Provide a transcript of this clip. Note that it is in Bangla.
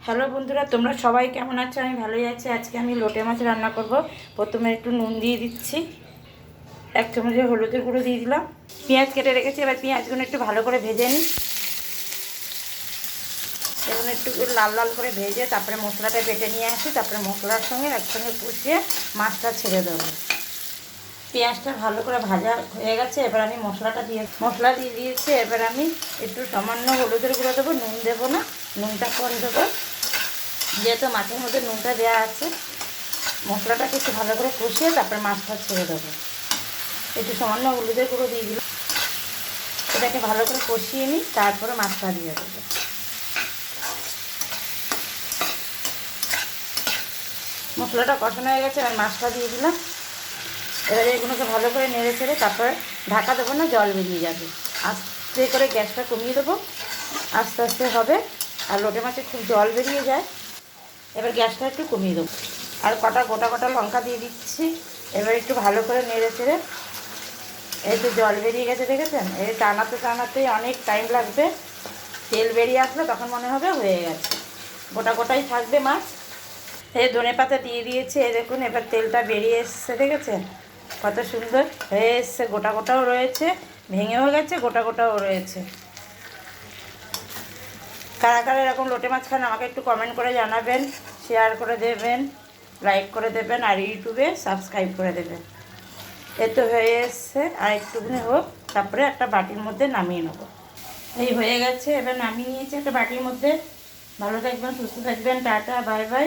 হ্যালো বন্ধুরা, তোমরা সবাই কেমন আছো? আমি ভালোই আছি। আজকে আমি লোটে মাছ রান্না করব। প্রথমে একটু নুন দিয়ে দিচ্ছি, 1 চামচ হলুদের গুঁড়ো দিয়ে দিলাম, পেঁয়াজ কেটে রেখেছি। এবার পেঁয়াজগুলো একটু ভালো করে ভেজে নিই। এখন একটু লাল লাল করে ভেজে তারপরে মশলাটা বেটে নিয়ে আসি। তারপরে মশলার সঙ্গে একসঙ্গে কষিয়ে মাছটা ছেড়ে দেবো। পেঁয়াজটা ভালো করে ভাজা হয়ে গেছে। এবার আমি মশলা দিয়ে দিয়েছি। এবার আমি একটু সামান্য হলুদের গুঁড়ো দেবো, নুন দেবো না, নুনটা পরে দেবো, যেহেতু মাছের মধ্যে নুনটা দেওয়া আছে। মশলাটাকে একটু ভালো করে কষিয়ে তারপরে মাছটা ছেড়ে দেবো। একটু সামান্য হলুদের গুঁড়ো দিয়ে দিলাম। এটাকে ভালো করে কষিয়ে নিই, তারপরে মাছটা দিয়ে দেবো। মশলাটা কষানো হয়ে গেছে, এবার মাছটা দিয়ে দিলাম। এবারে এগুলোকে ভালো করে নেড়ে ছেড়ে তারপরে ঢাকা দেবো না, জল বেরিয়ে যাবে। আস্তে করে গ্যাসটা কমিয়ে দেবো, আস্তে আস্তে হবে। আর লোটে মাছে খুব জল বেরিয়ে যায়। এবার গ্যাসটা একটু কমিয়ে দেবো। আর গোটা গোটা লঙ্কা দিয়ে দিচ্ছি। এবার একটু ভালো করে নেড়ে চেড়ে, এই তো জল বেরিয়ে গেছে, দেখেছেন? এই টানাতে টানাতেই অনেক টাইম লাগবে। তেল বেরিয়ে আসলে তখন মনে হবে হয়ে গেছে। গোটা গোটাই থাকবে মাছ। এই ধনেপাতা দিয়ে দিয়েছি, এই দেখুন এবার তেলটা বেরিয়ে এসছে, দেখেছেন কত সুন্দর হয়ে এসছে। গোটা গোটাও রয়েছে, ভেঙেও গেছে, গোটা গোটাও রয়েছে। কারা কারা এরকম লোটে মাছ খান আমাকে একটু কমেন্ট করে জানাবেন, শেয়ার করে দেবেন, লাইক করে দেবেন, আর ইউটিউবে সাবস্ক্রাইব করে দেবেন। এ তো হয়ে এসছে, আর একটুখানি হোক, তারপরে একটা বাটির মধ্যে নামিয়ে নেব। এই হয়ে গেছে, এবার নামিয়ে নিয়েছি একটা বাটির মধ্যে। ভালো থাকবেন, সুস্থ থাকবেন, টাটা, বাই বাই।